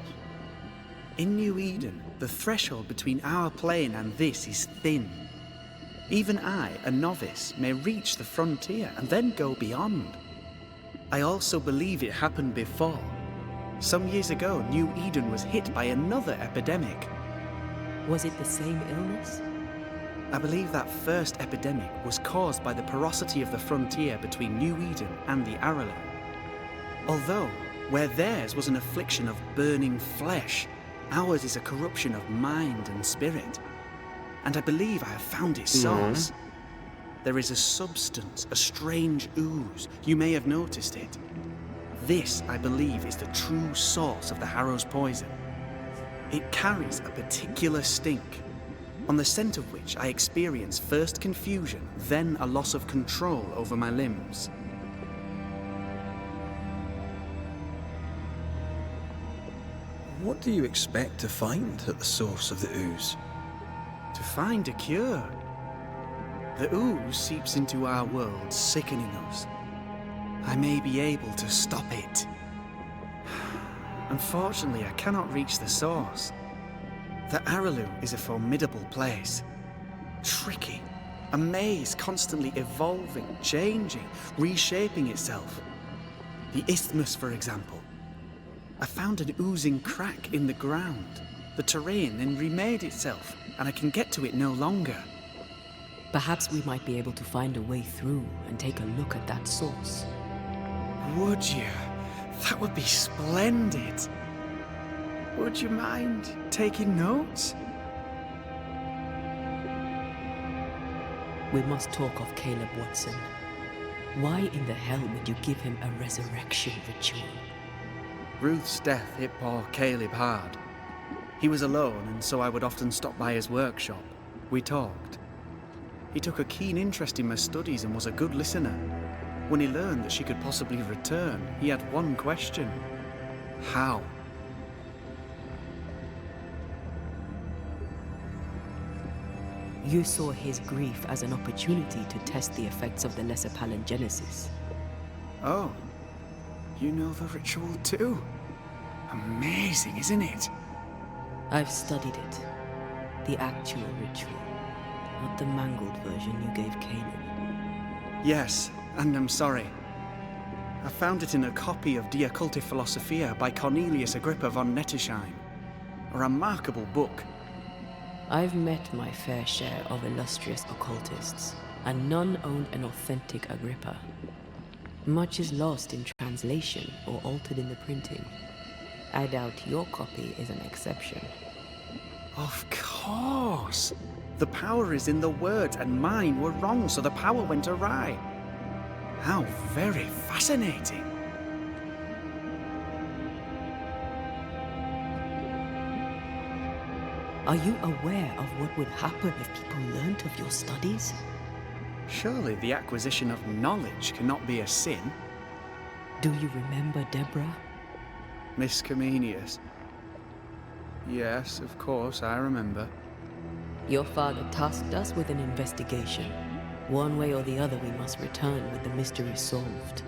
[SPEAKER 6] In New Eden, the threshold between our plane and this is thin. Even I, a novice, may reach the frontier and then go beyond. I also believe it happened before. Some years ago, New Eden was hit by another epidemic.
[SPEAKER 2] Was it the same illness?
[SPEAKER 6] I believe that first epidemic was caused by the porosity of the frontier between New Eden and the Araloo. Although, where theirs was an affliction of burning flesh, ours is a corruption of mind and spirit. And I believe I have found its source. There is a substance, a strange ooze. You may have noticed it. This, I believe, is the true source of the Harrow's poison. It carries a particular stink, on the scent of which I experience first confusion, then a loss of control over my limbs.
[SPEAKER 3] What do you expect to find at the source of the ooze?
[SPEAKER 6] To find a cure. The ooze seeps into our world, sickening us. I may be able to stop it. Unfortunately, I cannot reach the source. The Araloo is a formidable place. Tricky. A maze constantly evolving, changing, reshaping itself. The isthmus, for example. I found an oozing crack in the ground. The terrain then remade itself, and I can get to it no longer.
[SPEAKER 2] Perhaps we might be able to find a way through and take a look at that source.
[SPEAKER 6] Would you? That would be splendid. Would you mind taking notes?
[SPEAKER 2] We must talk of Caleb Watson. Why in the hell would you give him a resurrection ritual?
[SPEAKER 6] Ruth's death hit poor Caleb hard. He was alone, and so I would often stop by his workshop. We talked. He took a keen interest in my studies and was a good listener. When he learned that she could possibly return, he had one question. How?
[SPEAKER 2] You saw his grief as an opportunity to test the effects of the lesser palingenesis.
[SPEAKER 6] Oh, you know the ritual too? Amazing, isn't it?
[SPEAKER 2] I've studied it. The actual ritual, not the mangled version you gave Caleb.
[SPEAKER 6] Yes, and I'm sorry. I found it in a copy of De Occulti Philosophia by Cornelius Agrippa von Nettesheim. A remarkable book.
[SPEAKER 2] I've met my fair share of illustrious occultists, and none owned an authentic Agrippa. Much is lost in translation or altered in the printing. I doubt your copy is an exception.
[SPEAKER 6] Of course! The power is in the words, and mine were wrong, so the power went awry. How very fascinating.
[SPEAKER 2] Are you aware of what would happen if people learnt of your studies?
[SPEAKER 6] Surely the acquisition of knowledge cannot be a sin.
[SPEAKER 2] Do you remember Deborah?
[SPEAKER 6] Miss Comenius. Yes, of course, I remember.
[SPEAKER 2] Your father tasked us with an investigation. One way or the other, we must return with the mystery solved.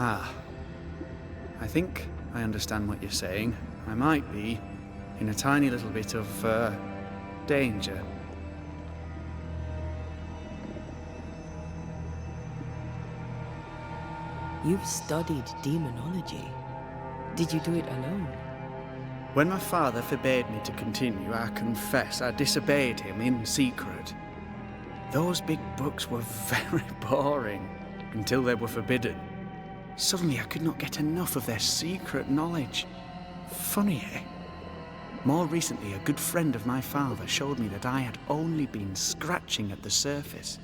[SPEAKER 6] I think I understand what you're saying. I might be in a tiny little bit of danger.
[SPEAKER 2] You've studied demonology. Did you do it alone?
[SPEAKER 6] When my father forbade me to continue, I confess I disobeyed him in secret. Those big books were very boring until they were forbidden. Suddenly I could not get enough of their secret knowledge. Funny, eh? More recently, a good friend of my father showed me that I had only been scratching at the surface.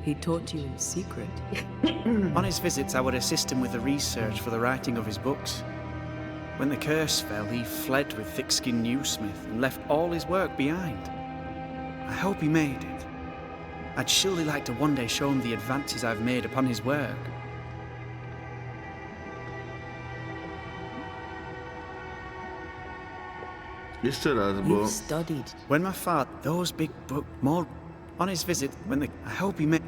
[SPEAKER 2] He taught you in secret.
[SPEAKER 6] On his visits, I would assist him with the research for the writing of his books. When the curse fell, he fled with thick-skinned newsmith and left all his work behind. I hope he made it. I'd surely like to one day show him the advances I've made upon his work.
[SPEAKER 1] Jeszcze raz, bo...
[SPEAKER 2] You've studied.
[SPEAKER 6] When my father, those big book, more on his visit, when the, I hope he made.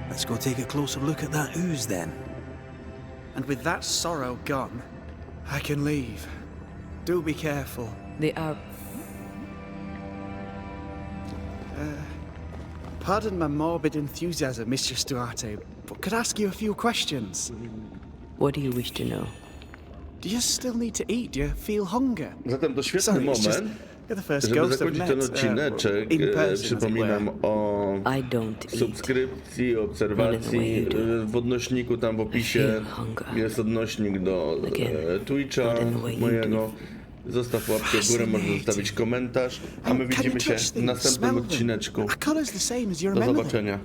[SPEAKER 3] Let's go take a closer look at that ooze then.
[SPEAKER 6] And with that sorrow gone, I can leave. Do be careful.
[SPEAKER 2] They are.
[SPEAKER 6] Pardon my morbid enthusiasm, Mistress Duarte, but could I ask you a few questions?
[SPEAKER 2] What do you wish to know?
[SPEAKER 6] Do you still need to eat? Do you feel hunger?
[SPEAKER 1] Zatem to świetny
[SPEAKER 6] Sorry, it's just
[SPEAKER 1] moment,
[SPEAKER 6] you're the first
[SPEAKER 1] żeby
[SPEAKER 6] ghost I've
[SPEAKER 1] zakończyć
[SPEAKER 6] met,
[SPEAKER 1] ten odcineczek.
[SPEAKER 6] in person, as it
[SPEAKER 1] Przypominam
[SPEAKER 6] were.
[SPEAKER 1] o
[SPEAKER 2] I don't eat.
[SPEAKER 1] subskrypcji, obserwacji. W odnośniku tam w opisie jest odnośnik do Twitcha mojego. Zostaw łapkę w górę, możesz zostawić komentarz, a my
[SPEAKER 6] Can you
[SPEAKER 1] widzimy się
[SPEAKER 6] touch
[SPEAKER 1] w
[SPEAKER 6] things?
[SPEAKER 1] następnym
[SPEAKER 6] Smell them?
[SPEAKER 1] odcineczku.
[SPEAKER 6] Our colour's the same as you
[SPEAKER 1] Do
[SPEAKER 6] remember them.
[SPEAKER 1] zobaczenia.